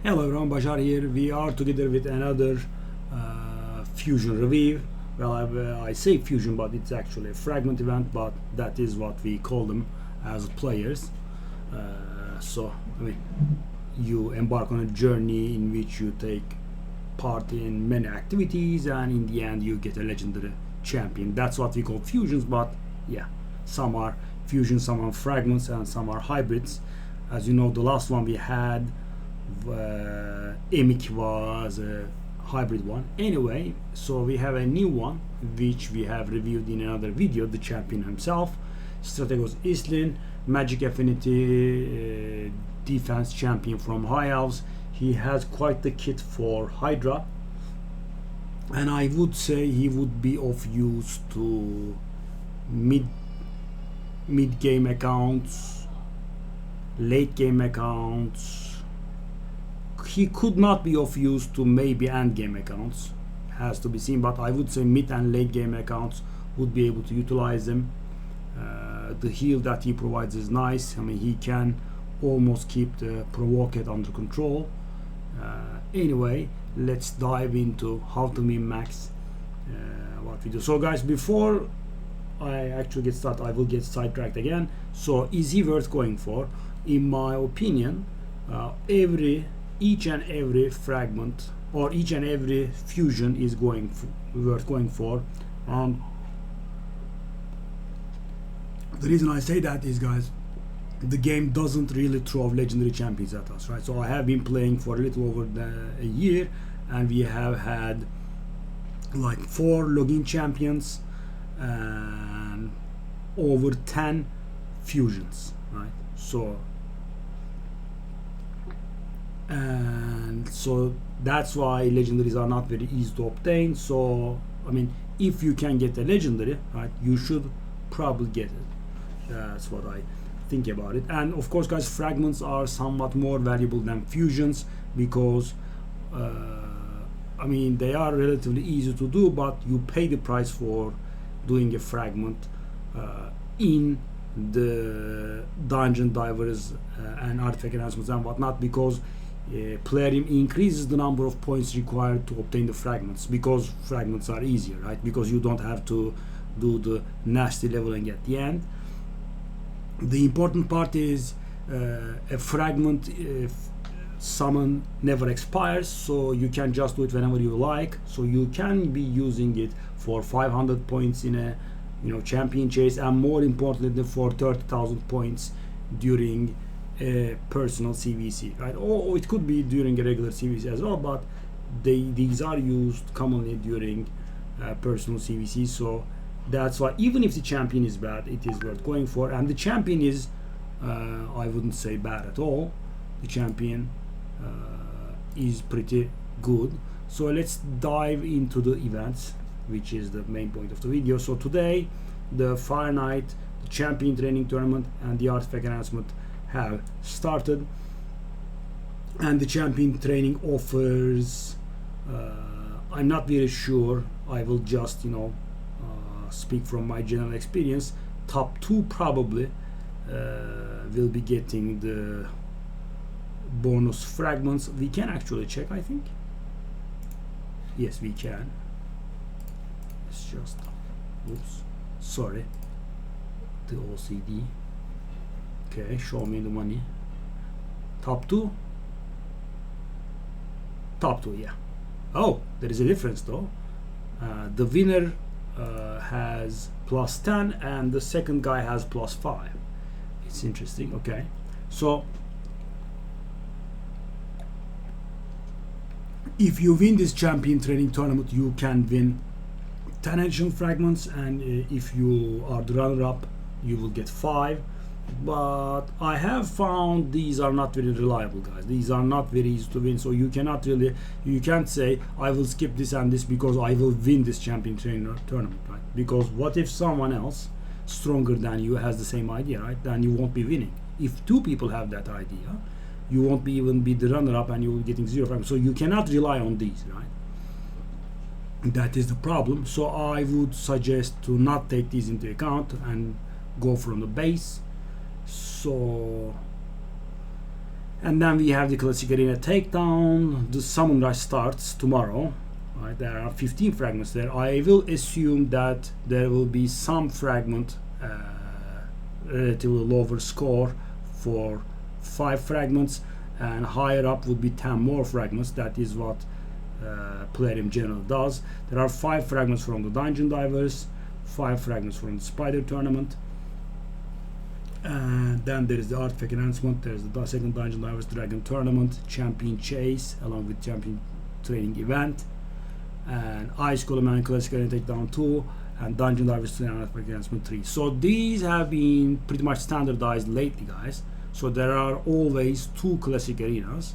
Hello everyone, Bashar here. We are together with another Fusion review. Well, I say Fusion, but it's actually a Fragment event, but that is what we call them as players. You embark on a journey in which you take part in many activities, and in the end you get a legendary champion. That's what we call Fusions, but yeah, some are Fusions, some are Fragments, and some are hybrids. As you know, the last one we had, Emic, was a hybrid one. Anyway, so we have a new one which we have reviewed in another video, the champion himself, Strategos Islin, magic affinity defense champion from High Elves. He has quite the kit for Hydra, and I would say he would be of use to mid game accounts, late game accounts. He could not be of use to maybe end game accounts, has to be seen, but I would say mid and late game accounts would be able to utilize them. The heal that he provides is nice. I mean, he can almost keep the Provocate under control. Anyway, let's dive into how to min-max what we do. So guys, before I actually get started, I will get sidetracked again. So is he worth going for? In my opinion, each and every fragment or each and every fusion is worth going for. The reason I say that is, guys, the game doesn't really throw legendary champions at us, right? So I have been playing for a little over a year, and we have had like 4 login champions and over 10 fusions, right? So that's why legendaries are not very easy to obtain. So I mean, if you can get a legendary, right, you should probably get it. That's what I think about it. And of course, guys, fragments are somewhat more valuable than fusions because I mean, they are relatively easy to do, but you pay the price for doing a fragment in the dungeon divers and artifact enhancements and whatnot, because Plarium increases the number of points required to obtain the fragments, because fragments are easier, right? Because you don't have to do the nasty leveling at the end. The important part is a fragment summon never expires, so you can just do it whenever you like. So you can be using it for 500 points in a champion chase, and more importantly for 30,000 points during a personal CVC, right? Or it could be during a regular CVC as well, but these are used commonly during personal CVC. So that's why, even if the champion is bad, it is worth going for. And the champion is I wouldn't say bad at all. The champion is pretty good. So let's dive into the events, which is the main point of the video. So today, the Fire Knight, the champion training tournament, and the artifact enhancement have started, and the champion training offers, I'm not very sure. I will just speak from my general experience. Top 2 probably will be getting the bonus fragments. We can actually check, I think. Yes, we can. It's just, oops, sorry, the OCD. Okay, show me the money. Top 2, yeah. Oh, there is a difference though. The winner has +10 and the second guy has +5. It's interesting. Okay, so if you win this champion training tournament, you can win 10 additional fragments, and if you are the runner-up, you will get 5. But I have found these are not very reliable, guys. These are not very easy to win, so you can't say I will skip this and this because I will win this champion trainer tournament, right? Because what if someone else stronger than you has the same idea, right? Then you won't be winning. If 2 people have that idea, you won't even be the runner-up and you will be getting 0 fragments. So you cannot rely on these, right? That is the problem. So I would suggest to not take these into account and go from the base. So And then we have the classic arena takedown. The summon rush starts tomorrow. Right, there are 15 fragments there. I will assume that there will be some fragment relatively lower score for 5 fragments, and higher up would be 10 more fragments. That is what Plarium generally does. There are 5 fragments from the Dungeon Divers, 5 fragments from the Spider Tournament, and then there is the Artifact Enhancement. There's the second Dungeon Divers Dragon Tournament, Champion Chase along with Champion Training Event, and Ice Golem and Classic Arena Takedown 2, and Dungeon Divers 3 and Artifact Enhancement 3. So these have been pretty much standardized lately, guys. So there are always 2 classic arenas,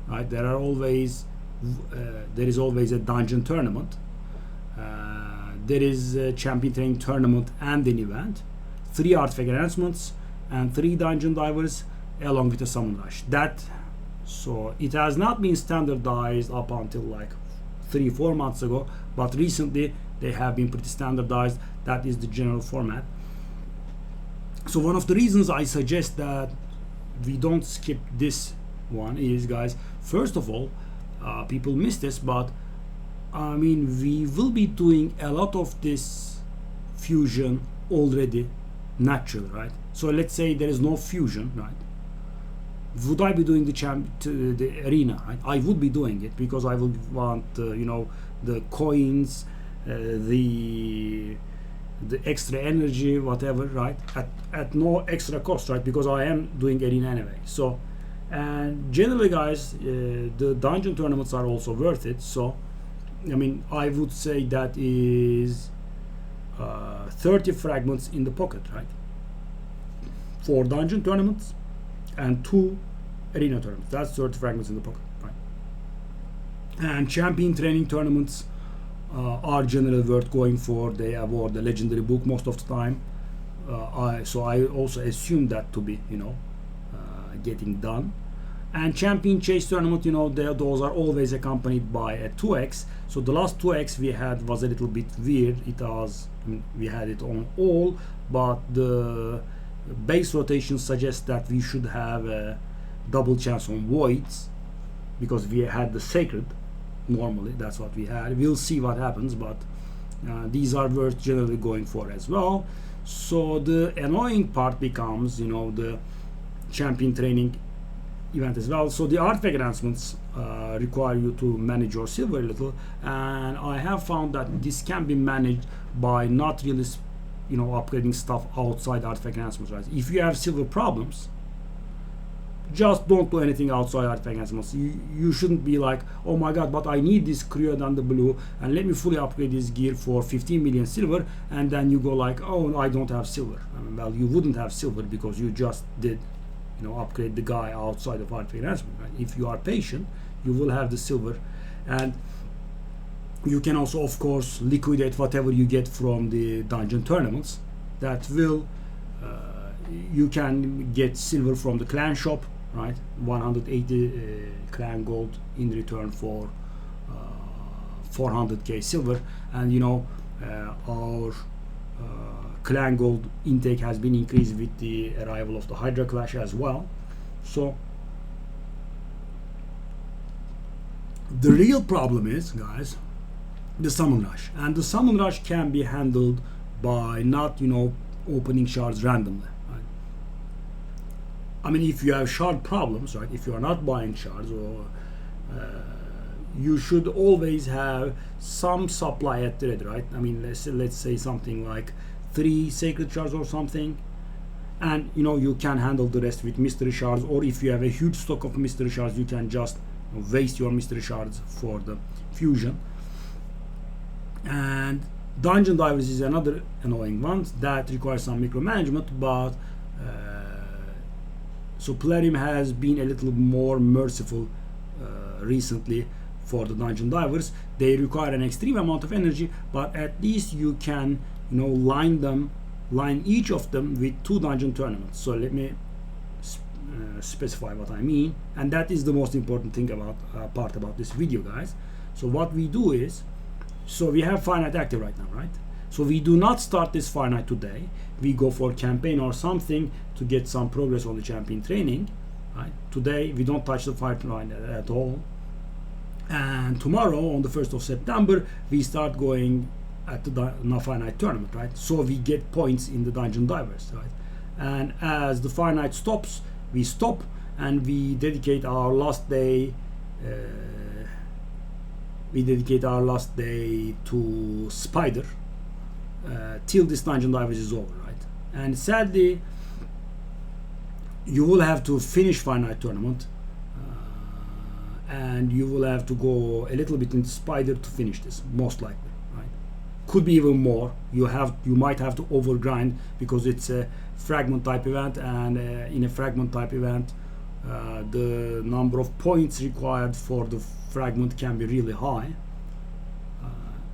right? There is always a dungeon tournament. There is a champion training tournament and an event, 3 artifact enhancements, and 3 dungeon divers along with a summon rush. So it has not been standardized up until like 3-4 months ago, but recently they have been pretty standardized. That is the general format. So one of the reasons I suggest that we don't skip this one is, guys, first of all, people miss this, but I mean, we will be doing a lot of this fusion already naturally, right? So let's say there is no fusion, right? Would I be doing the arena, right? I would be doing it because I would want you know, the coins, the extra energy, whatever, right? At no extra cost, right? Because I am doing arena anyway. So, and generally, guys, the dungeon tournaments are also worth it. So, I mean, I would say that is 30 fragments in the pocket, right? 4 dungeon tournaments and 2 arena tournaments. That's 30 fragments in the pocket, right? And champion training tournaments are generally worth going for. They award the legendary book most of the time. So I also assume that to be, you know, getting done. And champion chase tournament, you know, those are always accompanied by a 2x. So the last 2x we had was a little bit weird. It was, I mean, we had it on all, but the base rotation suggests that we should have a double chance on voids because we had the sacred. Normally that's what we had. We'll see what happens, but these are worth generally going for as well. So the annoying part becomes, you know, the champion training event as well. So the artifact enhancements require you to manage your silver a little, and I have found that this can be managed by not really, you know, upgrading stuff outside artifact enhancements, right? If you have silver problems, just don't do anything outside artifact enhancements. You shouldn't be like, oh my god, but I need this Creo and the blue, and let me fully upgrade this gear for 15 million silver, and then you go like, oh, I don't have silver. I mean, well, you wouldn't have silver because you just did, you know, upgrade the guy outside of artifact enhancement, right? If you are patient, you will have the silver, and you can also, of course, liquidate whatever you get from the dungeon tournaments. That will, you can get silver from the clan shop, right? 180 clan gold in return for 400k silver, and you know, our clan gold intake has been increased with the arrival of the Hydra Clash as well. So the real problem is, guys, the summon rush, and the summon rush can be handled by not, you know, opening shards randomly, right? I mean, if you have shard problems, right, if you are not buying shards, or you should always have some supply at the ready, right? I mean, let's say something like 3 sacred shards or something, and you know, you can handle the rest with mystery shards, or if you have a huge stock of mystery shards, you can just, you know, waste your mystery shards for the fusion. And dungeon divers is another annoying one that requires some micromanagement, but so Plarium has been a little more merciful recently for the dungeon divers. They require an extreme amount of energy, but at least you can, you know, line each of them with 2 dungeon tournaments. So let me specify what I mean, and that is the most important thing about part about this video, guys. So what we do is, so we have Fire Night active right now, right? So we do not start this Fire Night today. We go for campaign or something to get some progress on the champion training, right? Today we don't touch the fight line at all, and tomorrow on the 1st of September we start going at the finite tournament, right? So we get points in the dungeon divers, right? And as the finite stops, we stop and we dedicate our last day. We dedicate our last day to Spider till this dungeon divers is over, right? And sadly, you will have to finish finite tournament, and you will have to go a little bit into Spider to finish this, most likely. Could be even more. You might have to overgrind because it's a fragment type event, and in a fragment type event the number of points required for the fragment can be really high,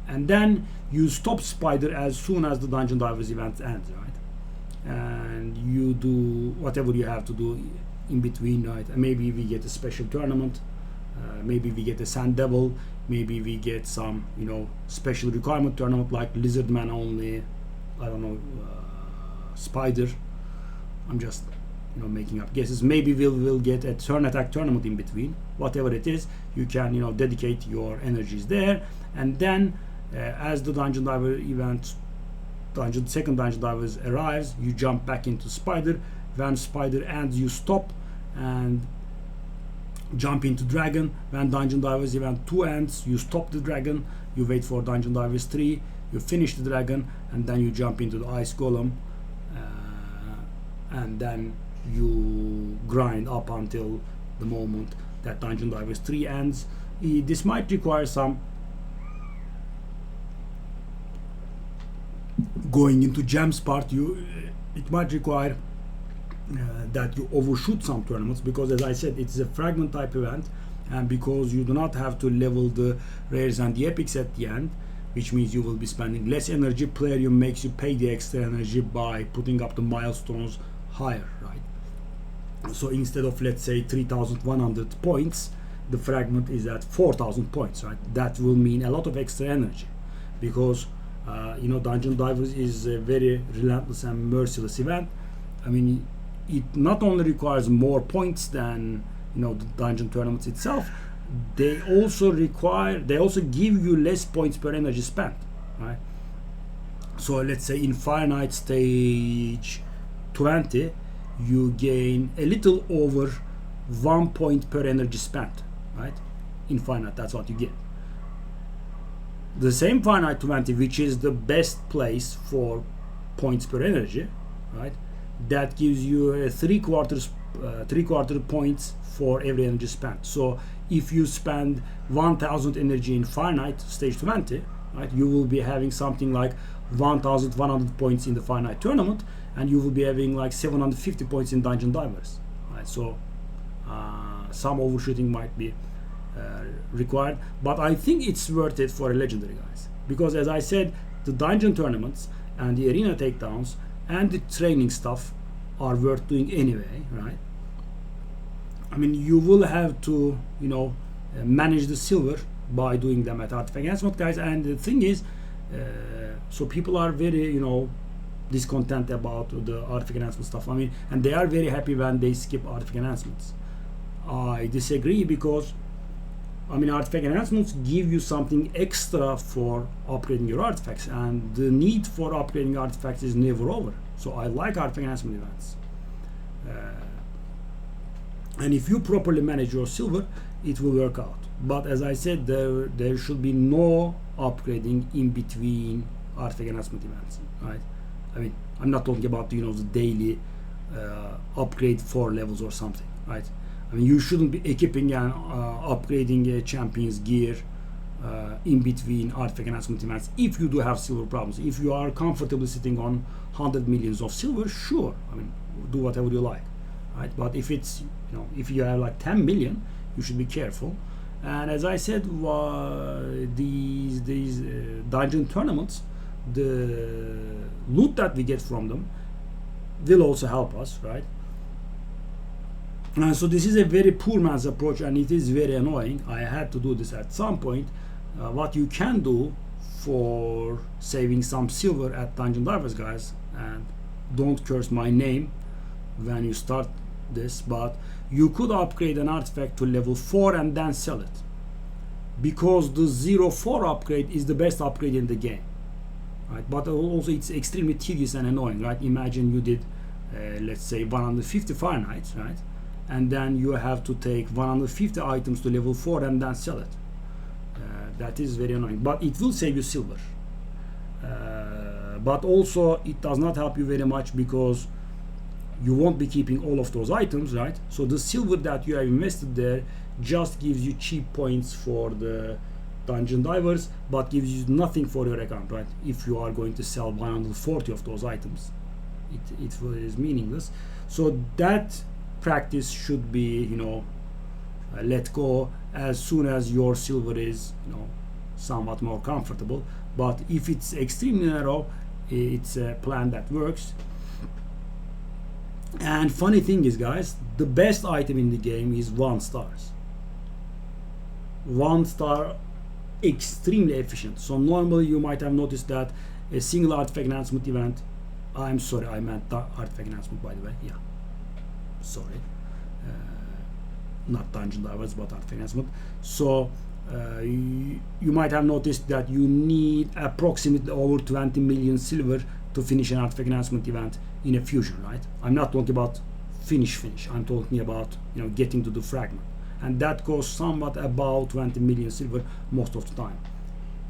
and then you stop Spider as soon as the dungeon divers event ends, right? And you do whatever you have to do in between, right? And maybe we get a special tournament, maybe we get a Sand Devil, maybe we get some, special requirement tournament like Lizard Man only, I don't know, Spider. I'm just, making up guesses. Maybe we'll get a turn attack tournament in between. Whatever it is, you can, dedicate your energies there, and then as the dungeon diver event, second dungeon divers arrives, you jump back into Spider. When Spider ends, you stop and jump into Dragon. When Dungeon Divers event 2 ends, you stop the Dragon, you wait for Dungeon Divers 3, you finish the Dragon, and then you jump into the Ice Golem, and then you grind up until the moment that Dungeon Divers 3 ends. This might require some going into gems part. It might require that you overshoot some tournaments, because as I said, it's a fragment type event, and because you do not have to level the rares and the epics at the end, which means you will be spending less energy. Plarium makes you pay the extra energy by putting up the milestones higher, right? So instead of, let's say, 3,100 points, the fragment is at 4,000 points, right? That will mean a lot of extra energy, because Dungeon Divers is a very relentless and merciless event. I mean, it not only requires more points than the dungeon tournaments itself, they also give you less points per energy spent, right? So let's say in finite stage 20, you gain a little over 1 point per energy spent, right? In finite, that's what you get. The same finite 20, which is the best place for points per energy, right? That gives you a three-quarter points for every energy spent. So if you spend 1,000 energy in finite stage 20, right, you will be having something like 1,100 points in the finite tournament, and you will be having like 750 points in Dungeon Divers, right? So some overshooting might be required, but I think it's worth it for a legendary, guys, because as I said, the dungeon tournaments and the arena takedowns and the training stuff are worth doing anyway, right? I mean, you will have to manage the silver by doing them at Artifact Enhancement, guys. And the thing is, so people are very discontent about the Artifact Enhancement stuff. I mean, and they are very happy when they skip Artifact Enhancements. I disagree, because Artifact Enhancements give you something extra for upgrading your artifacts, and the need for upgrading artifacts is never over. So I like Artifact Enhancement events. And if you properly manage your silver, it will work out. But as I said, there should be no upgrading in between Artifact Enhancement events, right? I mean, I'm not talking about the daily upgrade 4 levels or something, right? I mean, you shouldn't be equipping and upgrading a champion's gear in between Artifact Enhancement events if you do have silver problems. If you are comfortably sitting on 100 millions of silver, sure, do whatever you like, right? But if it's if you have like 10 million, you should be careful. And as I said, these dungeon tournaments, the loot that we get from them will also help us, right? So this is a very poor man's approach, and it is very annoying. I had to do this at some point. What you can do for saving some silver at Dungeon Divers, guys, and don't curse my name when you start this, but you could upgrade an artifact to level 4 and then sell it, because the 0-4 upgrade is the best upgrade in the game, right? But also it's extremely tedious and annoying, right? Imagine you did let's say 150 Fahrenheit, right? And then you have to take 150 items to level 4 and then sell it. That is very annoying, but it will save you silver. But also it does not help you very much, because you won't be keeping all of those items, right? So the silver that you have invested there just gives you cheap points for the dungeon divers, but gives you nothing for your account, right? If you are going to sell 140 of those items, it is meaningless. So that practice should be, you know, let go as soon as your silver is, you know, somewhat more comfortable. But if it's extremely narrow, it's a plan that works. And funny thing is, guys, the best item in the game is 1 stars. 1 star, extremely efficient. So normally you might have noticed that a single artifact enhancement event, I'm sorry, I meant artifact enhancement, by the way, yeah, sorry, not dungeon divers but artifact enhancement. So you might have noticed that you need approximately over 20 million silver to finish an artifact enhancement event in a fusion, right? I'm not talking about finish, I'm talking about, you know, getting to the fragment, and that costs somewhat about 20 million silver most of the time.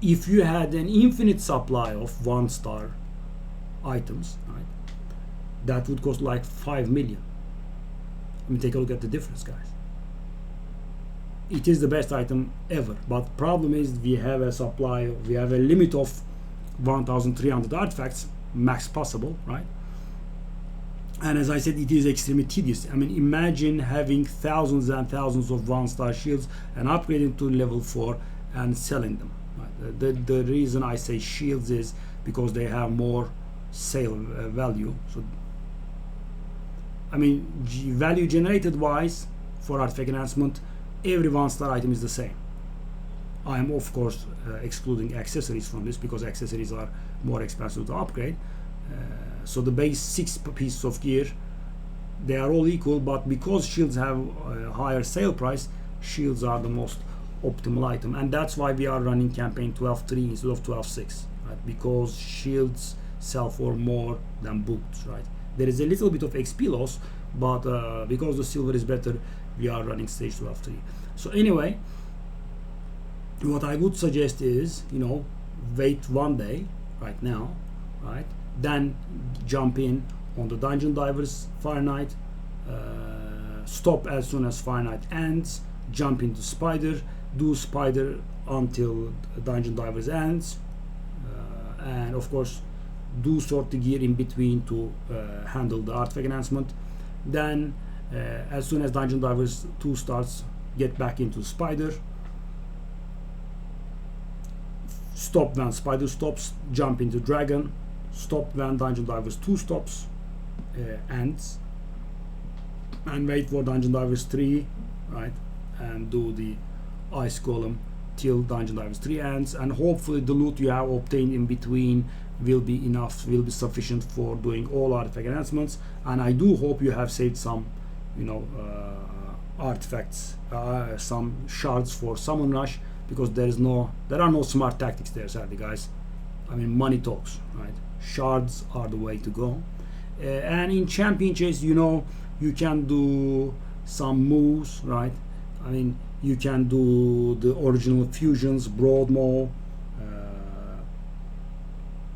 If you had an infinite supply of 1 star items, right, that would cost like 5 million. I mean, take a look at the difference, guys. It is the best item ever, but the problem is we have a supply, we have a limit of 1,300 artifacts, max possible, right? And as I said, it is extremely tedious. I mean, imagine having thousands and thousands of 1-star shields and upgrading to level 4 and selling them, right? The reason I say shields is because they have more sale value. So I mean, value generated wise for artifact enhancement, every 1-star item is the same. I am of course excluding accessories from this, because accessories are more expensive to upgrade. So the base 6 pieces of gear, they are all equal, but because shields have a higher sale price, shields are the most optimal item, and that's why we are running campaign 12.3 instead of 12.6, right? Because shields sell for more than boots, right? There is a little bit of XP loss, but because the silver is better, we are running stage 12.3. So anyway, what I would suggest is, you know, wait 1 day right now, right? Then jump in on the Dungeon Divers Fahrenheit, stop as soon as Fahrenheit ends, jump into Spider, do Spider until Dungeon Divers ends, and of course do sort the gear in between to handle the artifact enhancement. Then as soon as Dungeon Divers 2 starts, get back into Spider, stop when Spider stops, jump into Dragon, stop when Dungeon Divers 2 stops, ends, and wait for Dungeon Divers 3, right, and do the Ice Golem till Dungeon Divers 3 ends, and hopefully the loot you have obtained in between will be enough, will be sufficient for doing all artifact enhancements. And I do hope you have saved some, you know, artifacts, some shards for Summon Rush, because there are no smart tactics there, sadly, guys. I mean, money talks, right? Shards are the way to go. And in Champion Chase, you know, you can do some moves, right? I mean, you can do the original fusions, Broadmaw,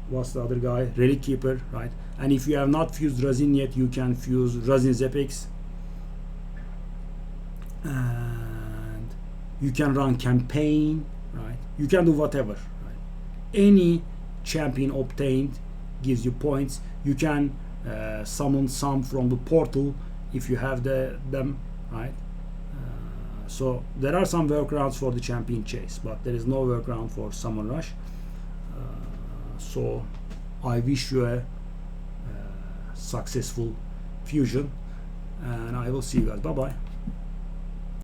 what's the other guy? Relic Keeper, right? And if you have not fused Razin yet, you can fuse Razin's Epics. And you can run campaign, right? You can do whatever, right? Any champion obtained gives you points. You can summon some from the portal if you have them, right? So there are some workarounds for the Champion Chase, but there is no workaround for Summon Rush. So I wish you a successful fusion, and I will see you guys. Bye bye.